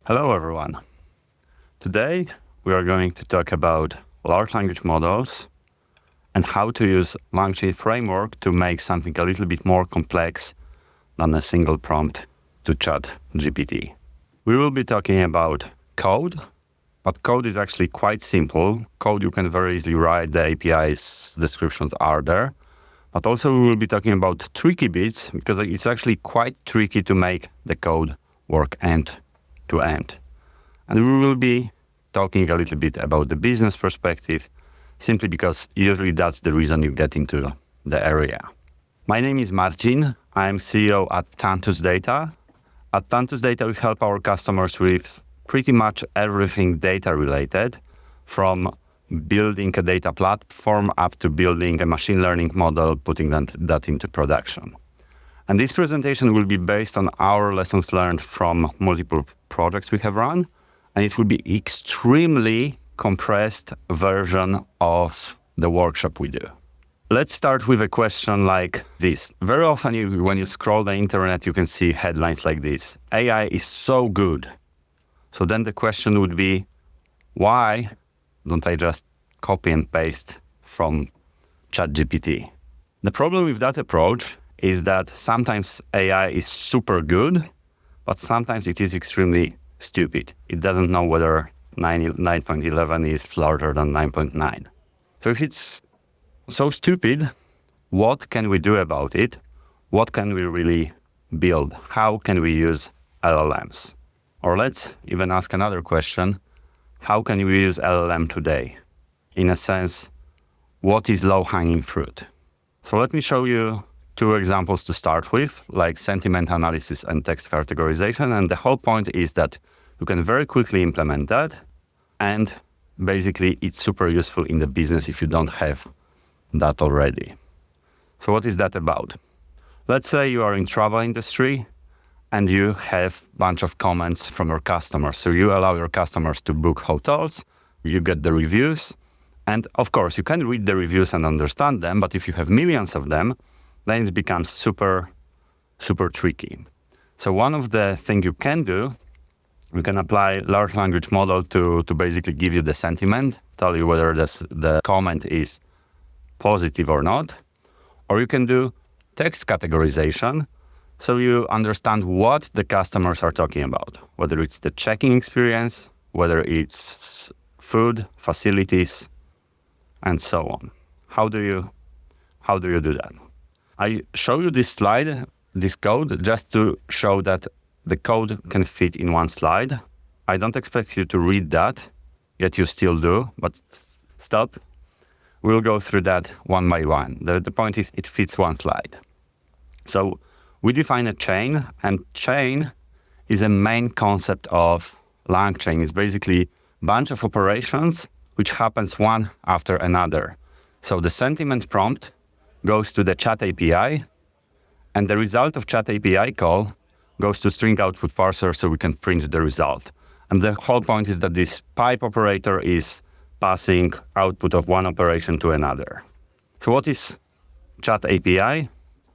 Hello, everyone. Today, we are going to talk about large language models and how to use LongChain framework to make something a little bit more complex than a single prompt to ChatGPT. We will be talking about code, but code is actually quite simple. Code you can very easily write, the API's descriptions are there. But also we will be talking about tricky bits because it's actually quite tricky to make the code work end to end. And we will be talking a little bit about the business perspective, simply because usually that's the reason you get into the area. My name is Marcin. I'm CEO at Tantus Data. At Tantus Data, we help our customers with pretty much everything data related, from building a data platform up to building a machine learning model, putting that into production. And this presentation will be based on our lessons learned from multiple projects we have run, and it will be extremely compressed version of the workshop we do. Let's start with a question like this. Very often when you scroll the internet, you can see headlines like this: AI is so good. So then the question would be, why don't I just copy and paste from ChatGPT? The problem with that approach is that sometimes AI is super good, but sometimes it is extremely stupid. It doesn't know whether 9.11 is larger than 9.9. So if it's so stupid, what can we do about it? What can we really build? How can we use LLMs? Or let's even ask another question. How can we use LLM today? In a sense, what is low-hanging fruit? So let me show you two examples to start with, like sentiment analysis and text categorization. And the whole point is that you can very quickly implement that. And basically, it's super useful in the business if you don't have that already. So what is that about? Let's say you are in travel industry and you have a bunch of comments from your customers. So you allow your customers to book hotels, you get the reviews. And of course, you can read the reviews and understand them, but if you have millions of them, then it becomes super, super tricky. So one of the things you can do, you can apply large language model to basically give you the sentiment, tell you whether the comment is positive or not. Or you can do text categorization, so you understand what the customers are talking about, whether it's the checking experience, whether it's food, facilities, and so on. How do you do that? I show you this slide, this code, just to show that the code can fit in one slide. I don't expect you to read that, yet you still do, but stop. We'll go through that one by one. The point is it fits one slide. So we define a chain, and chain is a main concept of LangChain. It's basically a bunch of operations which happens one after another. So the sentiment prompt goes to the chat API, and the result of chat API call goes to string output parser so we can print the result. And the whole point is that this pipe operator is passing output of one operation to another. So what is chat API?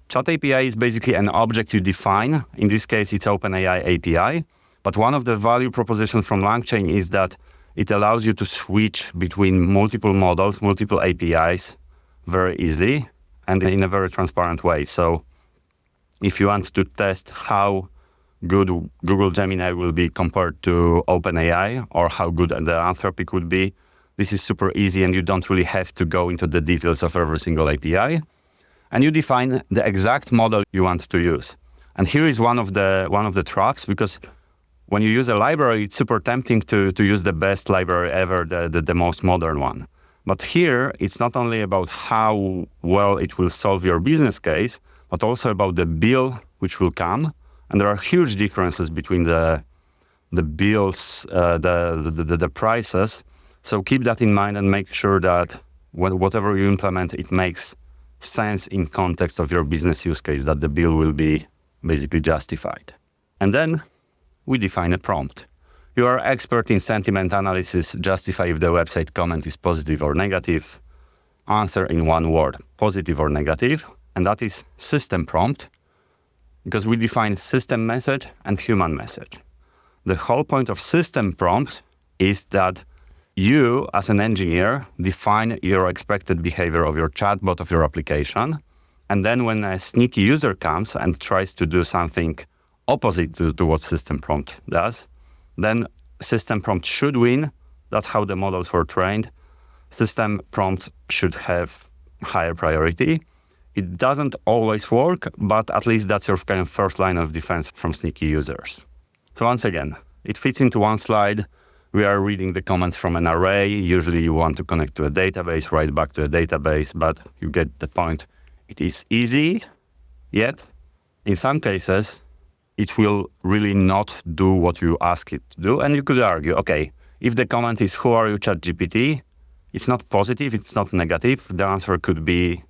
Chat API is basically an object you define. In this case, it's OpenAI API. But one of the value propositions from LangChain is that it allows you to switch between multiple models, multiple APIs very easily and in a very transparent way. So if you want to test how good Google Gemini will be compared to OpenAI or how good the Anthropic would be, this is super easy and you don't really have to go into the details of every single API. And you define the exact model you want to use. And here is one of the traps, because when you use a library, it's super tempting to use the best library ever, the most modern one. But here, it's not only about how well it will solve your business case, but also about the bill which will come. And there are huge differences between the bills, the prices. So keep that in mind and make sure that whatever you implement, it makes sense in context of your business use case, that the bill will be basically justified. And then we define a prompt. You are expert in sentiment analysis. Justify if the website comment is positive or negative. Answer in one word, positive or negative. And that is system prompt, because we define system message and human message. The whole point of system prompt is that you, as an engineer, define your expected behavior of your chatbot, of your application. And then when a sneaky user comes and tries to do something opposite to what system prompt does, then system prompt should win. That's how the models were trained. System prompt should have higher priority. It doesn't always work, but at least that's your kind of first line of defense from sneaky users. So once again, it fits into one slide. We are reading the comments from an array. Usually you want to connect to a database, write back to a database, but you get the point. It is easy, yet in some cases, it will really not do what you ask it to do. And you could argue, okay, if the comment is, who are you, ChatGPT? It's not positive, it's not negative. The answer could be,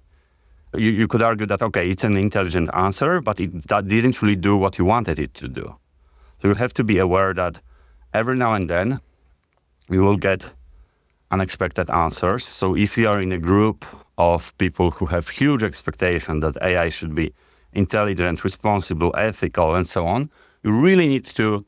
you could argue that, okay, it's an intelligent answer, but that didn't really do what you wanted it to do. So you have to be aware that every now and then, we will get unexpected answers. So if you are in a group of people who have huge expectation that AI should be intelligent, responsible, ethical, and so on, you really need to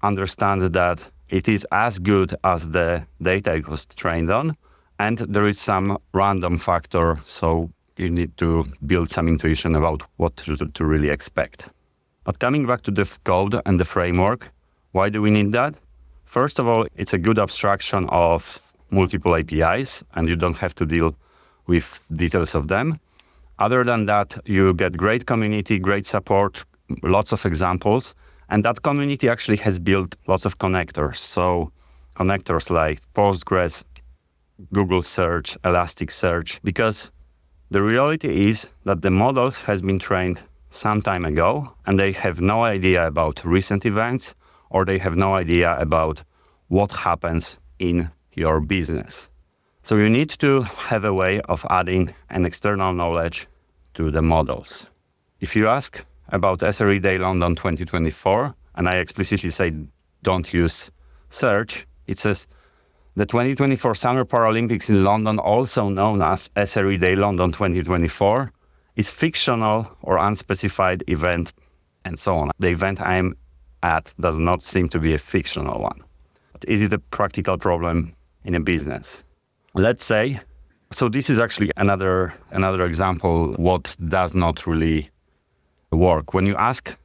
understand that it is as good as the data it was trained on, and there is some random factor, so you need to build some intuition about what to really expect. But coming back to the code and the framework, why do we need that? First of all, it's a good abstraction of multiple APIs, and you don't have to deal with details of them. Other than that, you get great community, great support, lots of examples, and that community actually has built lots of connectors. So connectors like Postgres, Google Search, Elasticsearch, because the reality is that the models has been trained some time ago, and they have no idea about recent events, or they have no idea about what happens in your business. So you need to have a way of adding an external knowledge to the models. If you ask about SREday London 2024, and I explicitly say don't use search, it says the 2024 Summer Paralympics in London, also known as SREday London 2024, is fictional or unspecified event, and so on. The event I'm at does not seem to be a fictional one. But is it a practical problem in a business? Let's say, so this is actually another example what does not really work. When you ask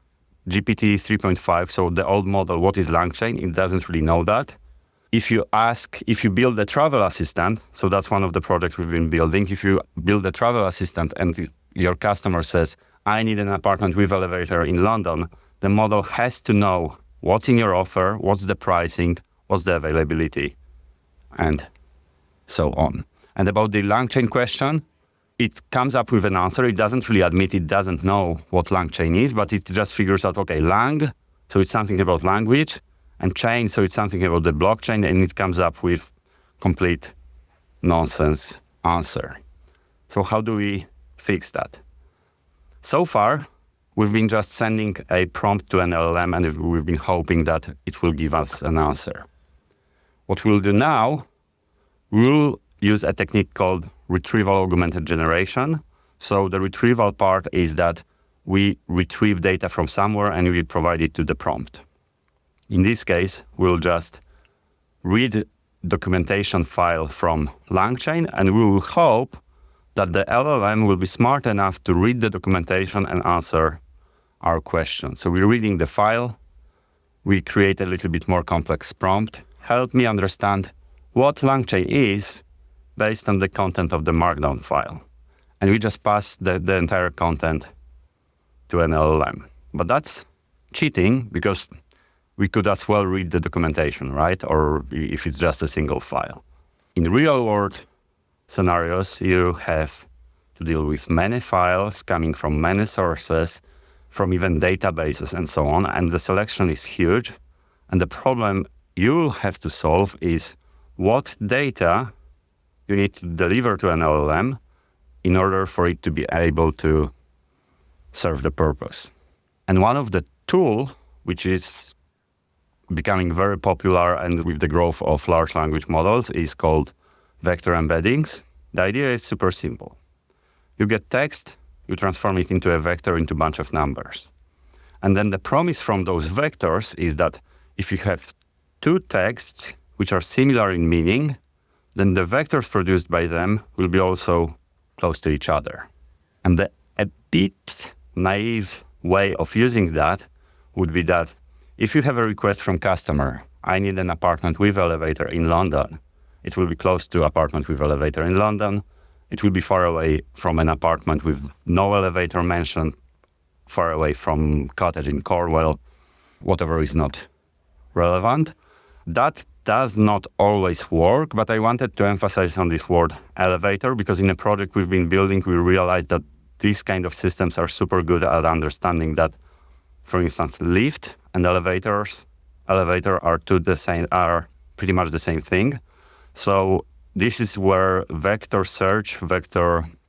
GPT 3.5, so the old model, what is LangChain, it doesn't really know that. If you build a travel assistant, so that's one of the projects we've been building, if you build a travel assistant and your customer says, I need an apartment with elevator in London, the model has to know what's in your offer, what's the pricing, what's the availability, and so on. And about the LangChain question, it comes up with an answer. It doesn't really admit it doesn't know what LangChain is, but it just figures out, okay, lang, so it's something about language, and chain, so it's something about the blockchain, and it comes up with complete nonsense answer. So how do we fix that? So far, we've been just sending a prompt to an LLM, and we've been hoping that it will give us an answer. What we'll do now, we'll use a technique called Retrieval Augmented Generation. So the retrieval part is that we retrieve data from somewhere and we provide it to the prompt. In this case, we'll just read documentation file from LangChain, and we will hope that the LLM will be smart enough to read the documentation and answer our question. So we're reading the file, we create a little bit more complex prompt. Help me understand what LangChain is based on the content of the markdown file. And we just pass the entire content to an LLM. But that's cheating because we could as well read the documentation, right? Or if it's just a single file. In real world scenarios, you have to deal with many files coming from many sources, from even databases and so on, and the selection is huge. And the problem you'll have to solve is what data you need to deliver to an LLM in order for it to be able to serve the purpose. And one of the tools, which is becoming very popular and with the growth of large language models, is called vector embeddings. The idea is super simple. You get text, you transform it into a vector into a bunch of numbers. And then the promise from those vectors is that if you have two texts which are similar in meaning, then the vectors produced by them will be also close to each other. And a bit naive way of using that would be that if you have a request from customer, I need an apartment with elevator in London, it will be close to apartment with elevator in London. It will be far away from an apartment with no elevator mentioned, far away from cottage in Cornwall, whatever is not relevant. That does not always work, but I wanted to emphasize on this word elevator because in a project we've been building, we realized that these kind of systems are super good at understanding that, for instance, lift and elevator are pretty much the same thing. So this is where vector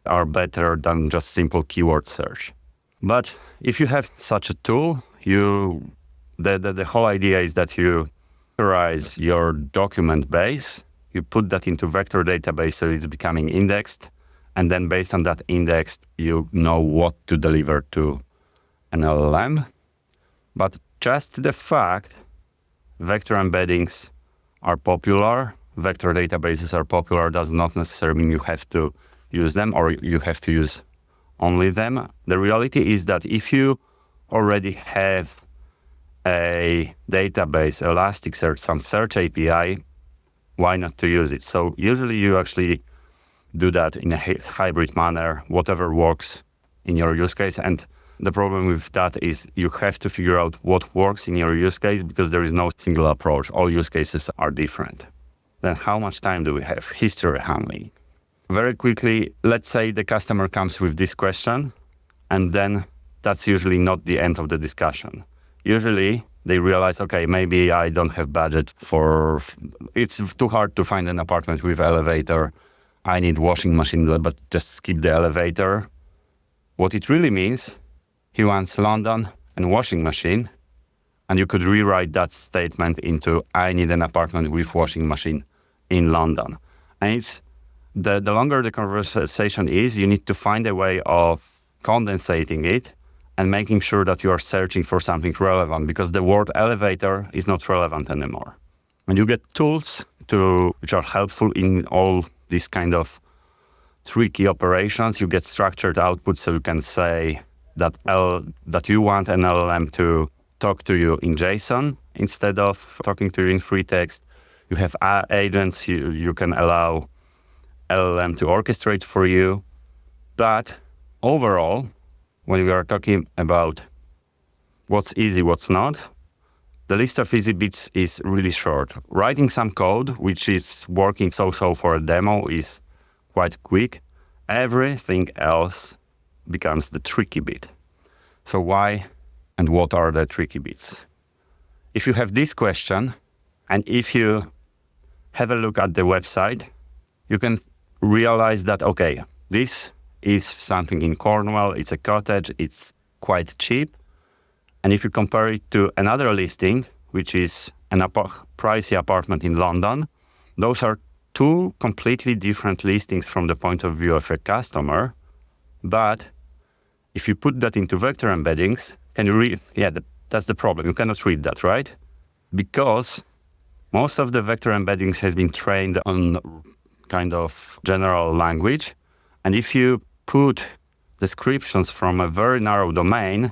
are better than just simple keyword search. But if you have such a tool, the whole idea is that you vectorize your document base, you put that into vector database so it's becoming indexed, and then based on that index, you know what to deliver to an LLM. But just the fact vector embeddings are popular, vector databases are popular, does not necessarily mean you have to use them or you have to use only them. The reality is that if you already have a database, Elasticsearch, some search API, why not to use it? So usually you actually do that in a hybrid manner, whatever works in your use case. And the problem with that is you have to figure out what works in your use case because there is no single approach. All use cases are different. Then how much time do we have? History handling. Very quickly, let's say the customer comes with this question, and then that's usually not the end of the discussion. Usually they realize, okay, maybe I don't have budget it's too hard to find an apartment with elevator. I need washing machine, but just skip the elevator. What it really means, he wants London and washing machine, and you could rewrite that statement into I need an apartment with washing machine in London. And it's the longer the conversation is, you need to find a way of condensating it and making sure that you are searching for something relevant because the word elevator is not relevant anymore. And you get tools which are helpful in all these kind of tricky operations. You get structured output so you can say that you want an LLM to talk to you in JSON instead of talking to you in free text. You have agents you can allow LLM to orchestrate for you. But overall, when we are talking about what's easy, what's not, the list of easy bits is really short. Writing some code, which is working so-so for a demo, is quite quick. Everything else becomes the tricky bit. So why and what are the tricky bits? If you have this question, and if you have a look at the website, you can realize that, okay, this is something in Cornwall, it's a cottage, it's quite cheap. And if you compare it to another listing, which is an pricey apartment in London, those are two completely different listings from the point of view of a customer. But if you put that into vector embeddings, can you read? Yeah, that's the problem. You cannot read that, right? Because most of the vector embeddings has been trained on kind of general language. And if you put descriptions from a very narrow domain,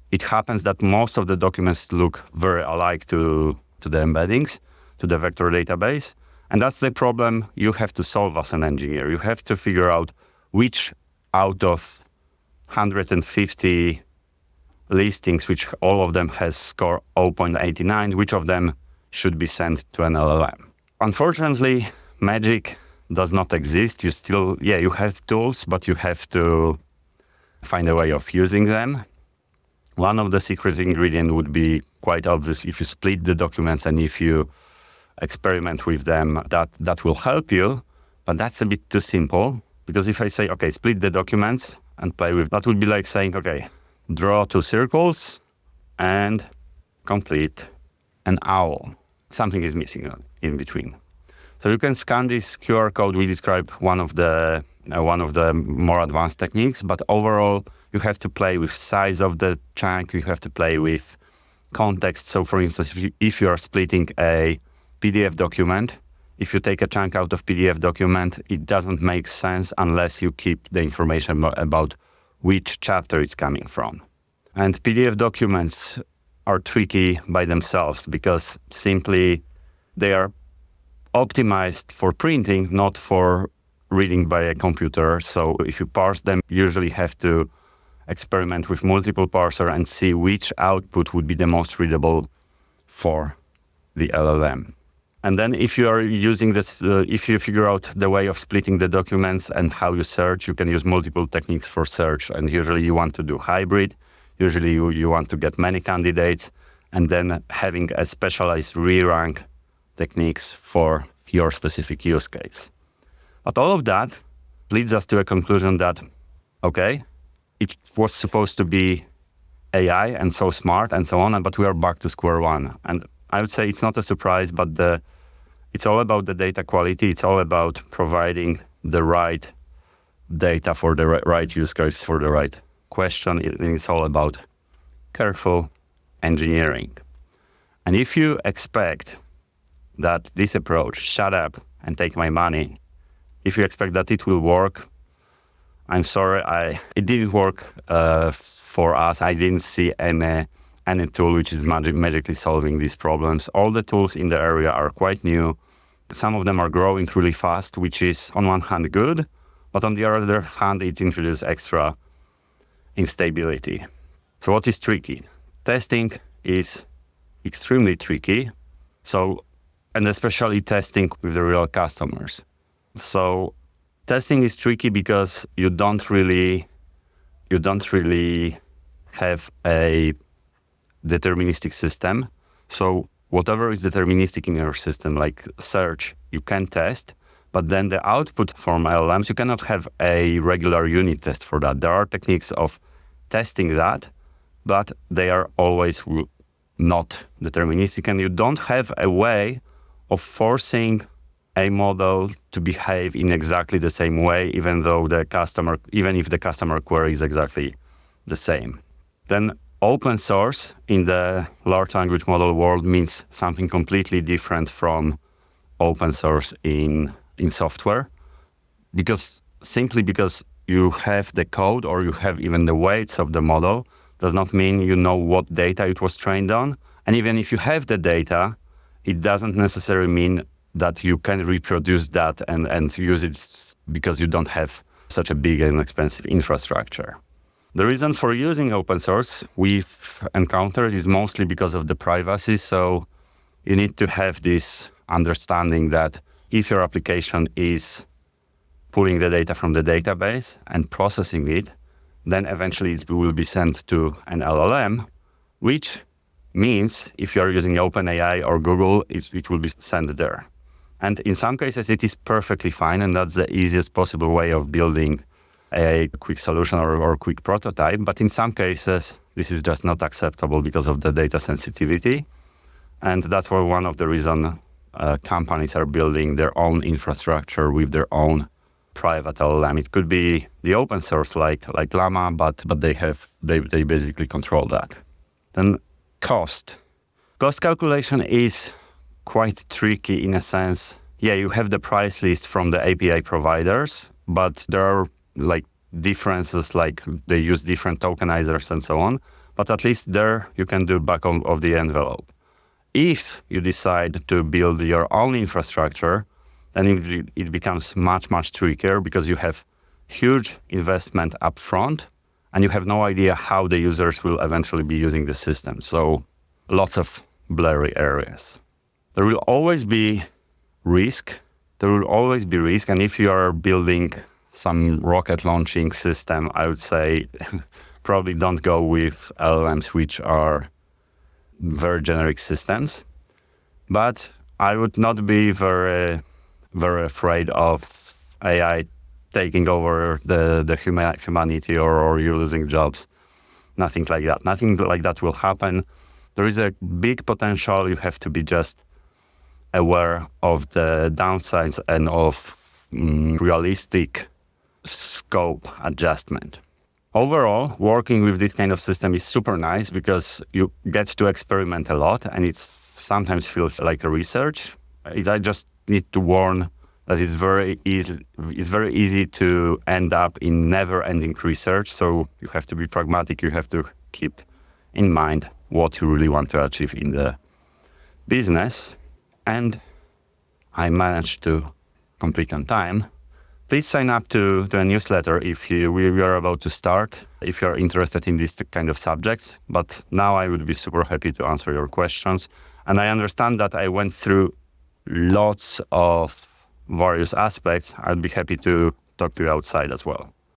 it happens that most of the documents look very alike to the embeddings, to the vector database. And that's the problem you have to solve as an engineer. You have to figure out which out of 150 listings, which all of them has score 0.89, which of them should be sent to an LLM. Unfortunately, magic does not exist. You have tools, but you have to find a way of using them. One of the secret ingredients would be quite obvious. If you split the documents and if you experiment with them, that will help you. But that's a bit too simple, because if I say, okay, split the documents and play with, that would be like saying, okay, draw two circles and complete an owl. Something is missing in between. So you can scan this QR code. We describe one of the more advanced techniques, but overall, you have to play with size of the chunk. You have to play with context. So for instance, if you are splitting a PDF document, if you take a chunk out of PDF document, it doesn't make sense unless you keep the information about which chapter it's coming from. And PDF documents are tricky by themselves because simply they are optimized for printing, not for reading by a computer. So if you parse them, you usually have to experiment with multiple parsers and see which output would be the most readable for the LLM. And then if you are using this, if you figure out the way of splitting the documents and how you search, you can use multiple techniques for search. And usually you want to do hybrid. Usually you want to get many candidates and then having a specialized re-rank techniques for your specific use case. But all of that leads us to a conclusion that, okay, it was supposed to be AI and so smart and so on, but we are back to square one. And I would say it's not a surprise, but it's all about the data quality. It's all about providing the right data for the right use case, for the right question. It's all about careful engineering. And if you expect that this approach, shut up and take my money, if you expect that it will work, I'm sorry, it didn't work for us. I didn't see any tool which is magically solving these problems. All the tools in the area are quite new. Some of them are growing really fast, which is on one hand good, but on the other hand, it introduces extra instability. So what is tricky? Testing is extremely tricky. So, and especially testing with the real customers. So testing is tricky because you don't really have a deterministic system. So whatever is deterministic in your system, like search, you can test, but then the output from LLMs, you cannot have a regular unit test for that. There are techniques of testing that, but they are always not deterministic, and you don't have a way of forcing a model to behave in exactly the same way, even if the customer query is exactly the same. Then open source in the large language model world means something completely different from open source in software, because you have the code or you have even the weights of the model does not mean you know what data it was trained on. And even if you have the data, it doesn't necessarily mean that you can reproduce that and use it because you don't have such a big and expensive infrastructure. The reason for using open source we've encountered is mostly because of the privacy. So you need to have this understanding that if your application is pulling the data from the database and processing it, then eventually it will be sent to an LLM, which means if you are using OpenAI or Google, it will be sent there. And in some cases, it is perfectly fine, and that's the easiest possible way of building a quick solution or quick prototype. But in some cases, this is just not acceptable because of the data sensitivity. And that's why one of the reasons companies are building their own infrastructure with their own private LLM. It could be the open source like Llama, but they basically control that. Then cost. Cost calculation is quite tricky in a sense. Yeah, you have the price list from the API providers, but there are like differences, like they use different tokenizers and so on. But at least there you can do back of the envelope. If you decide to build your own infrastructure, then it becomes much, much trickier because you have huge investment upfront and you have no idea how the users will eventually be using the system. So lots of blurry areas. There will always be risk. And if you are building some rocket launching system, I would say probably don't go with LLMs, which are very generic systems. But I would not be very afraid of AI taking over the humanity or you losing jobs. Nothing like that. Nothing like that will happen. There is a big potential. You have to be just aware of the downsides and of realistic scope adjustment. Overall, working with this kind of system is super nice because you get to experiment a lot, and it sometimes feels like a research. I just need to warn that it's very easy to end up in never-ending research. So you have to be pragmatic. You have to keep in mind what you really want to achieve in the business. And I managed to complete on time. Please sign up to a newsletter if we are about to start, if you're interested in these kind of subjects. But now I would be super happy to answer your questions. And I understand that I went through lots of various aspects. I'd be happy to talk to you outside as well.